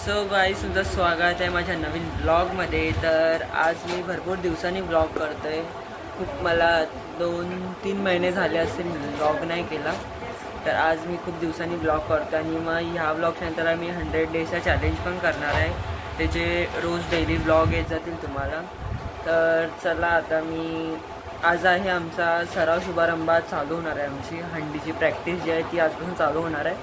So guys, तुमचं स्वागत आहे माझ्या नवीन ब्लॉगमध्ये। तर आज मी भरपूर दिवसांनी ब्लॉग करतो आहे। खूप मला 2-3 महिने झाले असतील ब्लॉग नाही केला। तर आज मी खूप दिवसांनी ब्लॉग करतो आणि मग ह्या ब्लॉगनंतर मी 100 डेजचा चॅलेंज पण करणार आहे, त्याचे रोज डेली ब्लॉग येत जातील तुम्हाला। तर चला, आता मी आज आहे आमचा सराव शुभारंभात चालू होणार आहे। आमची हंडीची प्रॅक्टिस जी आहे ती आजपासून चालू होणार आहे।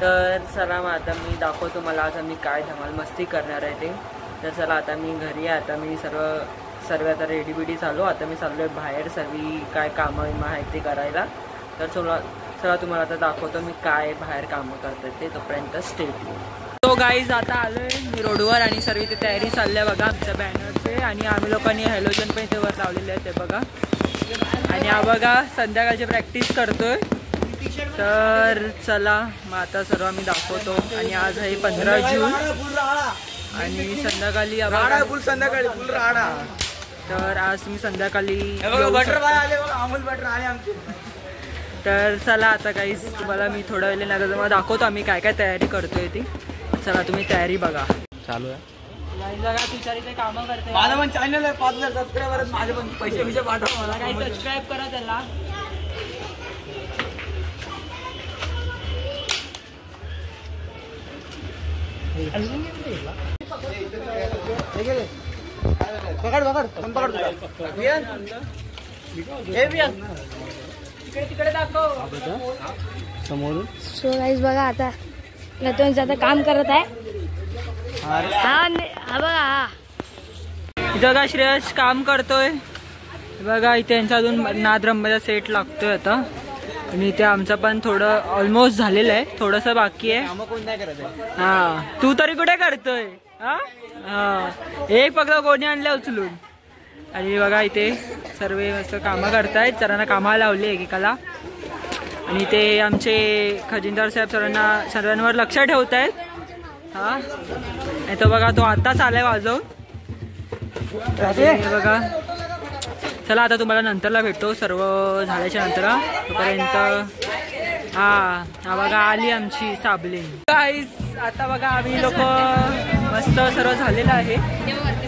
तर चला, मग आता मी दाखवतो मला आज आम्ही काय धमाल मस्ती करणार आहे ते। तर चला, आता मी घरी आहे, आता मी सर्व आता रेडीबिडी चालू। आता मी चाललो आहे बाहेर सर्व काय कामं आहेत ते करायला। तर चला तुम्हाला आता दाखवतो मी काय बाहेर कामं करते ते, तोपर्यंत स्टे ट्यून। तो गाईज, आता आलो आहे मी रोडवर आणि सर्व इथे तयारी चालली आहे बघा आमच्या बॅनरचे। आणि आम्ही लोकांनी हॅलोजन पण इथे वर लावलेले आहे ते बघा। आणि हा बघा संध्याकाळची प्रॅक्टिस करतोय। तर चला, मग आता सर्व आम्ही दाखवतो। आणि आज आहे 15 जून आणि संध्याकाळी तर आज मी संध्याकाळी तर चला, आता काही तुम्हाला मी थोड्या वेळ नंतर तुम्हाला दाखवतो आम्ही काय काय तयारी करतोय ती। चला, तुम्ही तयारी बघा। चालू आहे बघा, तुझ्या ते कामं करते। माझं पण चॅनल आहे, 5000 सबस्क्रायबर, माझे पण पैसे पाठवा मला, काही सबस्क्राईब करा त्याला। तिकडे दाखव समोरून। सो गाईस बघा, आता नतोंच आता काम करत आहे। हा बघा, इथं बघा श्रेयस काम करतोय बघा। इथे यांचा अजून नादरंबाचा सेट लागतोय आता। आणि इथे आमचं पण थोडं ऑलमोस्ट झालेलं आहे, थोडंसं बाकी आहे। हा, तू तरी कुठे करतोय? एक फक्त कोणी आणलं उचलून। आणि बघा इथे सर्व मस्त कामं करतायत, सरांना कामाला लावले एकेकाला। आणि ते आमचे खजिनदार साहेब सर्वांवर लक्ष ठेवत आहेत। हा, तो बघा, तो आत्ताच आलाय वाजवून बघा। चला, आता तुम्हाला नंतरला भेटतो सर्व झाल्याच्या नंतर। तोपर्यंत हा बघा आली आमची साबलीन। गाईस, आता बघा आम्ही लोक मस्त सर्व झालेलं आहे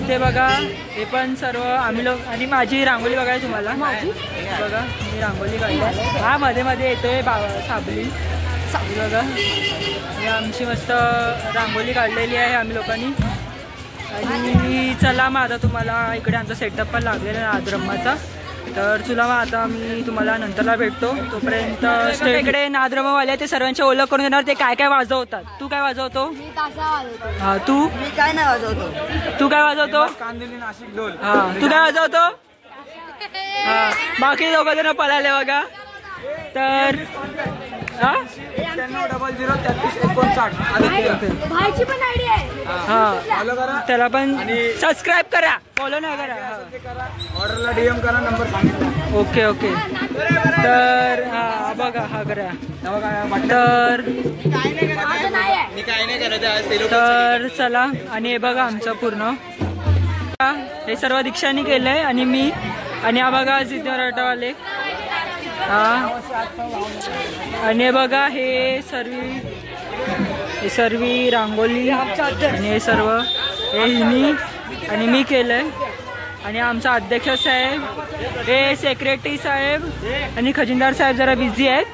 ते बघा। हे पण सर्व आम्ही लोक आणि माझी रांगोळी बघाय तुम्हाला बघा, मी रांगोळी काढली। हा, मध्ये मध्ये येतोय साबलीन बघा। हे आमची मस्त रांगोळी काढलेली आहे आम्ही लोकांनी। आणि चला, मग आता तुम्हाला इकडे आमचा सेटअप पण लागलेला आहे नादरम्माचा। तर चला, मग आता मी तुम्हाला नंतरला भेटतो, तोपर्यंत इकडे नादरम्मावाले ते सर्वांची ओळख करून देणार, ते काय काय वाजवतात। तू काय वाजवतो? हा, तू काय नाही वाजवतो। तू काय वाजवतो? नाशिक ढोल। हा, तू काय वाजवतो? हा, बाकी दोघं जण पळाले बघा। तर 9159 त्याला पण सबस्क्राईब करा, फॉलो नाही करा, ऑर्डरला DM करा, नंबर सांगितला। Okay okay. तर हा बघा, हा करा। तर चला, आणि हे बघा आमचं पूर्ण हे सर्व दीक्षाने केलंय आणि मी। आणि हा बघा सिद्धराटवाले। हा, आणि हे बघा हे सर्व रांगोली आणि हे सर्व हिनी आणि मी केलंय। आणि आमचा अध्यक्ष साहेब, हे सेक्रेटरी साहेब आणि खजिनदार साहेब जरा बिझी आहेत।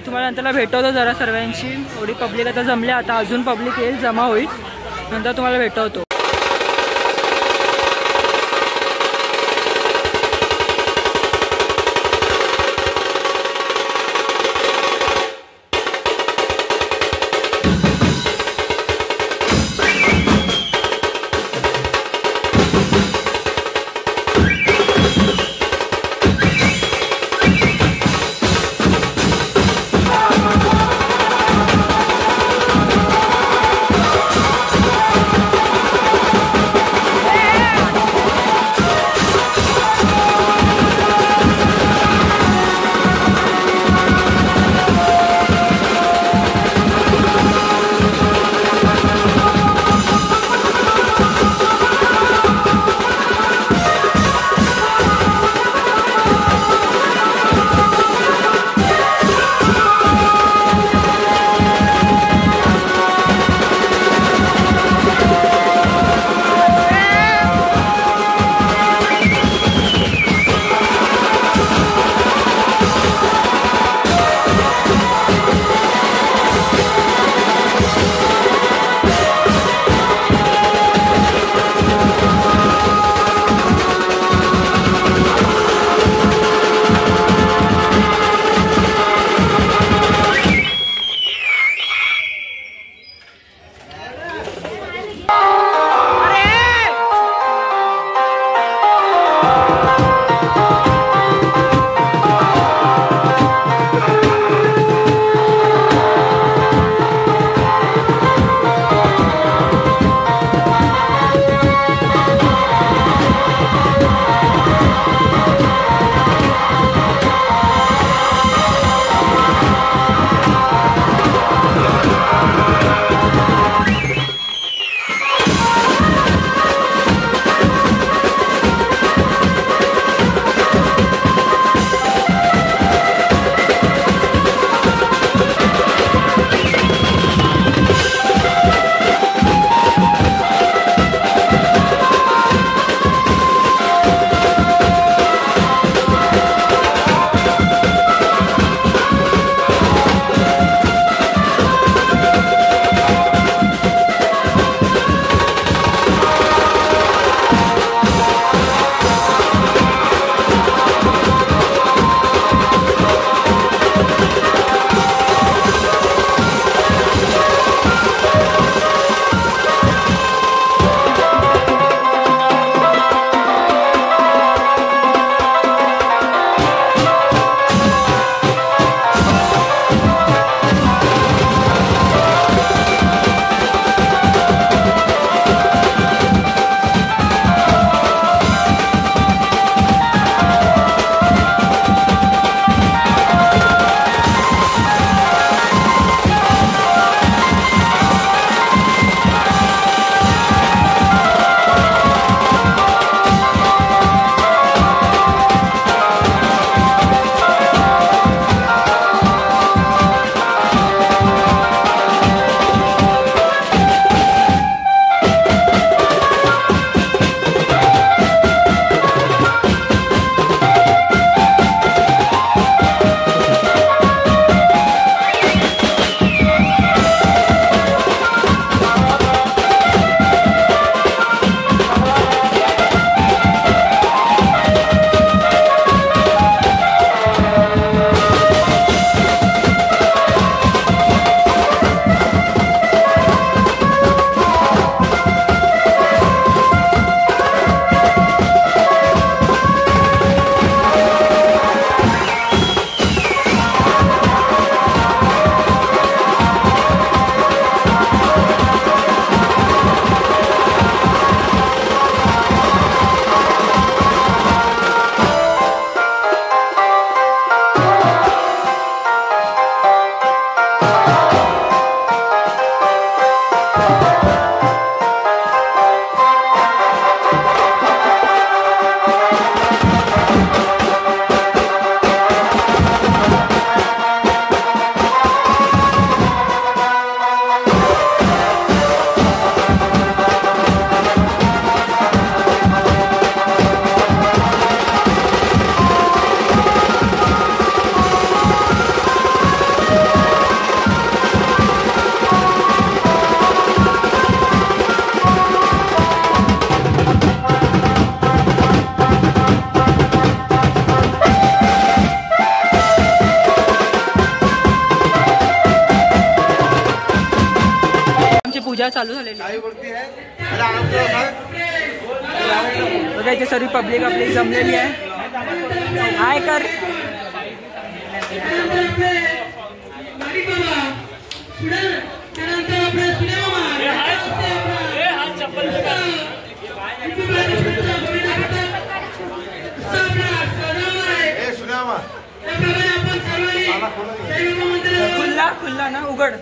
तुम्हाला नंतरला भेटवतो जरा सर्वांची। एवढी पब्लिक आता जमले, आता अजून पब्लिक येईल, जमा होईल, नंतर तुम्हाला भेटवतो। पूजा चालू झालेली बघा इथे सर्व पब्लिक आपली जमलेली आहे. हाय कर खुल्ला ना उघड.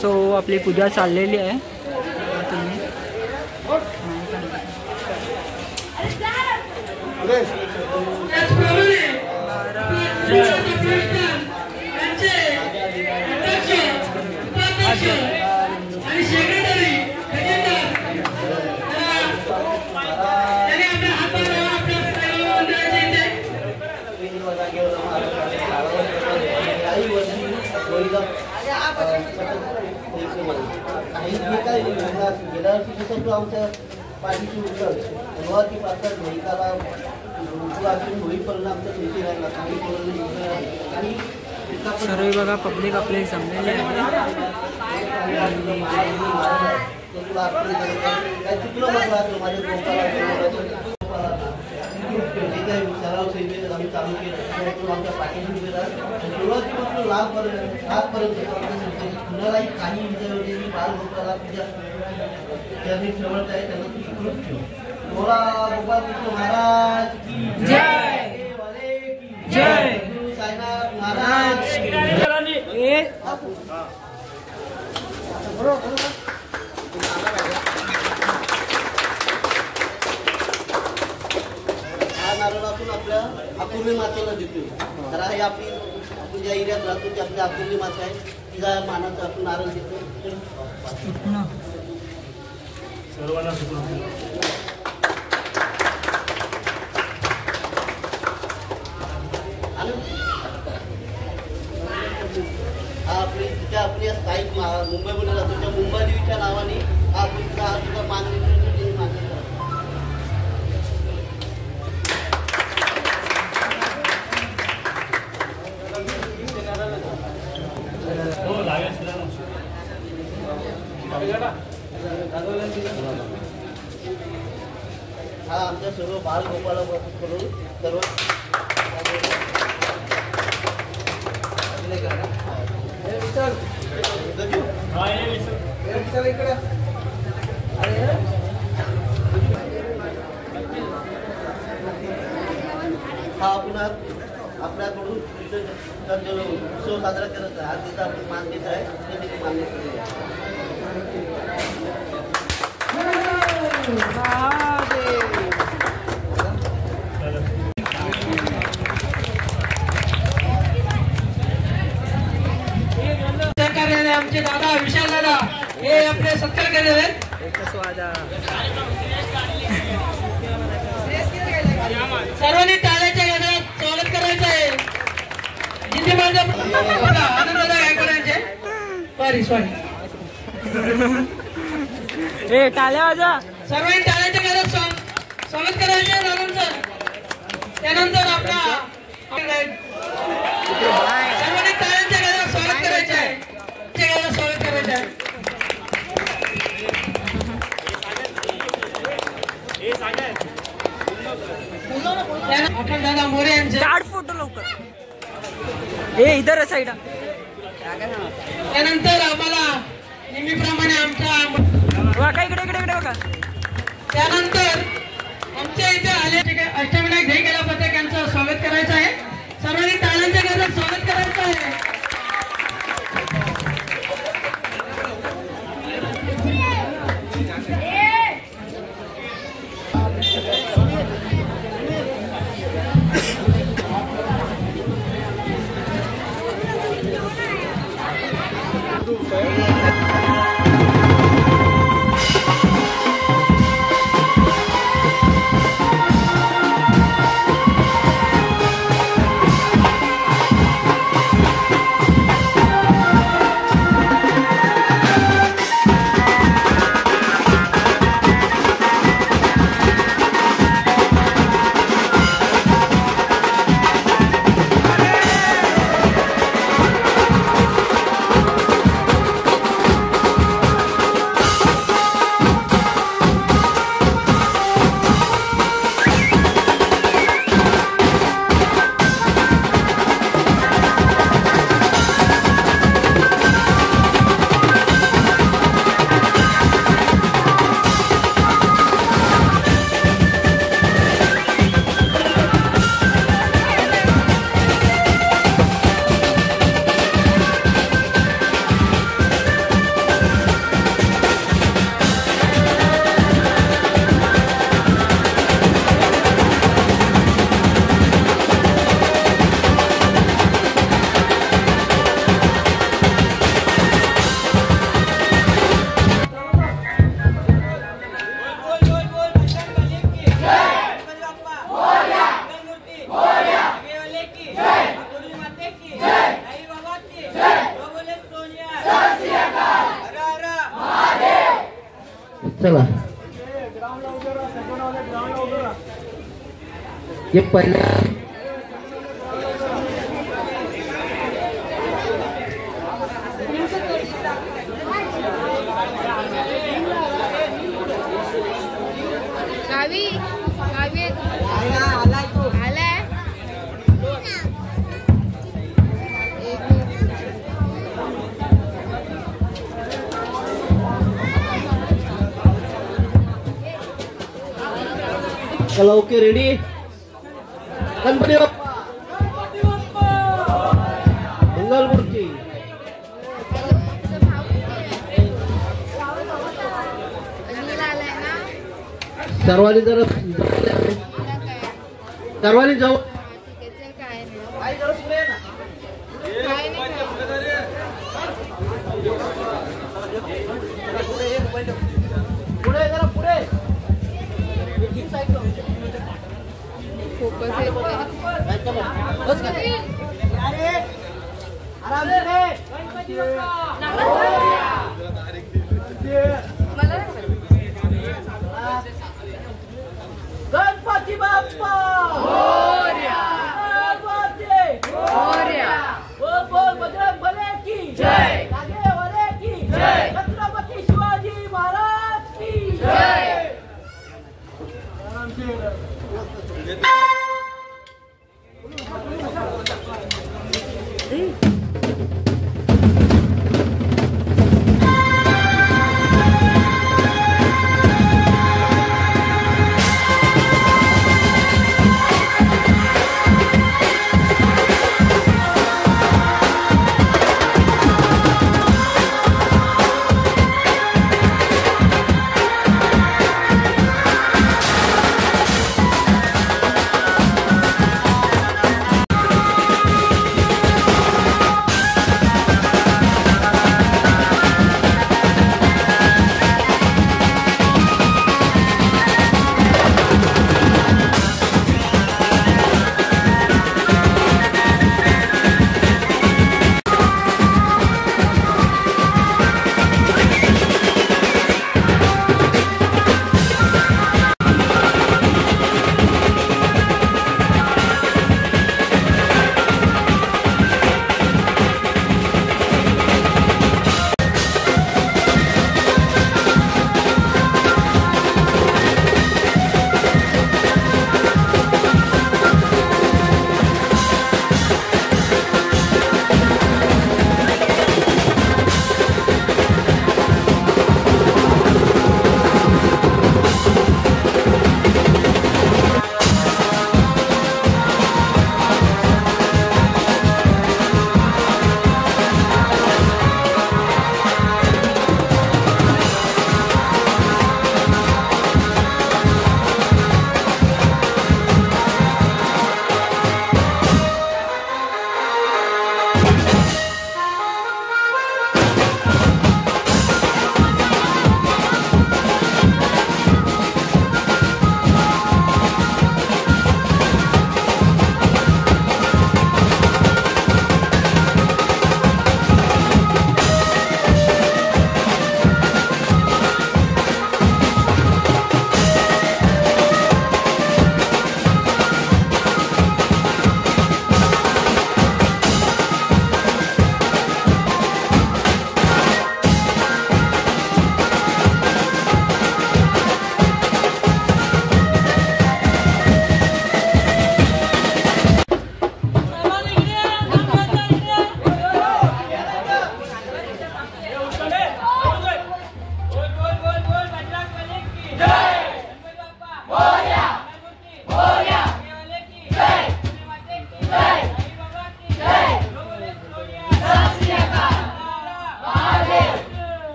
सो आपली पूजा चाललेली आहे. तुम्ही आमच्या पाठीची उचल ती पात्र ढोलिकाला होईपर्यंत आमच्या तुमची राहिला काही सर्व बघा पब्लिक आपले जमलेले आहे. चुकलं सराव सेवेत आम्ही चालू केलं आमच्या पाठीशी सुरुवातीपासून लाभपर्यंत कुणालाही काही विचारवरती बालभक्ताला तुझ्या ज्यांनी ठेवत आहे त्यांना तू सुखरूप ठेव. थोडा गोपाळ कृष्ण महाराज की जय. जय साईनाथ महाराज. हा नारळातून आपल्या अपूर्वी मातेला देतो. तर हे आपण ज्या एरियात राहतो ती आपल्या अपूर्वी माता आहे. तिला मानाचा आपण नारळ देतो. सर्वांना आपली तिथे आपली स्थायिक मुंबईमध्ये राहतो त्या मुंबई देवीच्या नावाने आपण सुद्धा मान हा आमच्या सर्व बाल गोपाला करून सर्व हा पुन्हा आपल्याकडून उत्सव साजरा करत आहे. आज तिथं आपण मान देत आहे ते मान्य आमचे दादा विशाल दादा हे आपले सत्कार केलेले आहेत. सर्वांनी टाळ्याच्या गजरात स्वागत करायचं आहे. जिथे माझा आनंद दादा गायकवाडांचे सॉरी ए टाळ्या वाजा. सर्वांनी टाळ्याच्या गजरात स्वागत करायचे आहे दादांचं. त्यानंतर आपला सर्वांनी टाळ्यांच्या गजरात स्वागत करायचे आहे. स्वागत करायचं आहे. आपण दादा मोरे यांचे काढ फोटो लवकर. ए इधर साईड. त्यानंतर आम्हाला नेहमीप्रमाणे आमचा बघा इकडे इकडे इकडे बघा. त्यानंतर आमच्या इथे आले अष्टविनायक देईकेला पथक यांचं स्वागत करायचं आहे. सर्वांनी टाळ्यांच्या गजरात स्वागत करायचं आहे. चला ये पहिल्या गावी गावी आलाय चला ओके रेडी गणपती बाप्पा मंगलमूर्ती सर्वांनी जर सर्वांनी जाऊ पुढे जरा पुढे गणपती बाप्पा बोल बजरंग बली की जय, वाले की जय, छत्रपती शिवाजी महाराज की जय।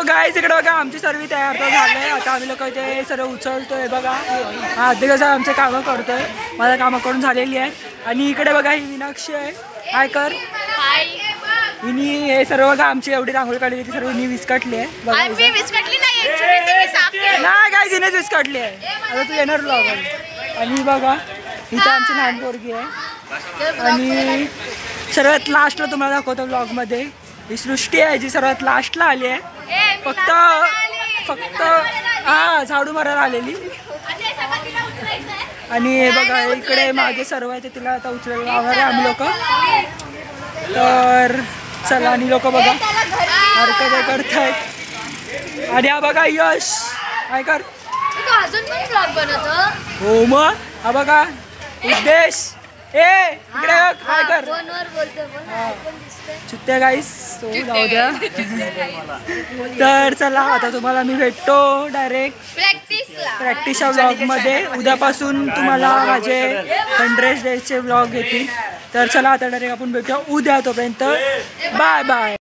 गाईस इकडे बघा आमची सर्व तयार तर झालंय. आता आम्ही लोक इथे सर्व उचलतोय बघा. हा ते कसं आमचे कामं करतोय. मला कामं करून झालेली आहे. आणि इकडे बघा ही मीनाक्षी आहे. हाय कर. हिनी हे सर्व बघा आमची एवढी रांगोळी काढली ती सर्व हिनी विस्कटली आहे. मी विस्कटली नाही ऍक्च्युअली मी साफ केली. नाही गाईस हिनेच विस्कटली आहे. आता तू येणार ब्लॉग. आणि बघा इथं आमची लहान पोरगी आहे. आणि सर्वात लास्टला तुम्हाला दाखवतो ब्लॉग मध्ये ही सृष्टी आहे जी सर्वात लास्टला आली आहे. फक्त हा झाडू मारायला आलेली. आणि हे बघा इकडे मागे सर्व आहे तिला आता उचलायला लावणार आहे आम्ही लोक. तर चला आणि लोक बघा हरकत करतायत. आणि हा बघा यश काय कर हो मग हा बघा उद्देश इकडे काय कर चुत्या गाईस तो जाऊ द्या. तर चला आता तुम्हाला मी भेटतो डायरेक्ट प्रॅक्टिसच्या व्लॉग मध्ये. उद्यापासून तुम्हाला माझे 100 डेजचे व्लॉग येतील. तर चला आता डायरेक्ट आपण भेटूया उद्या. तोपर्यंत बाय बाय.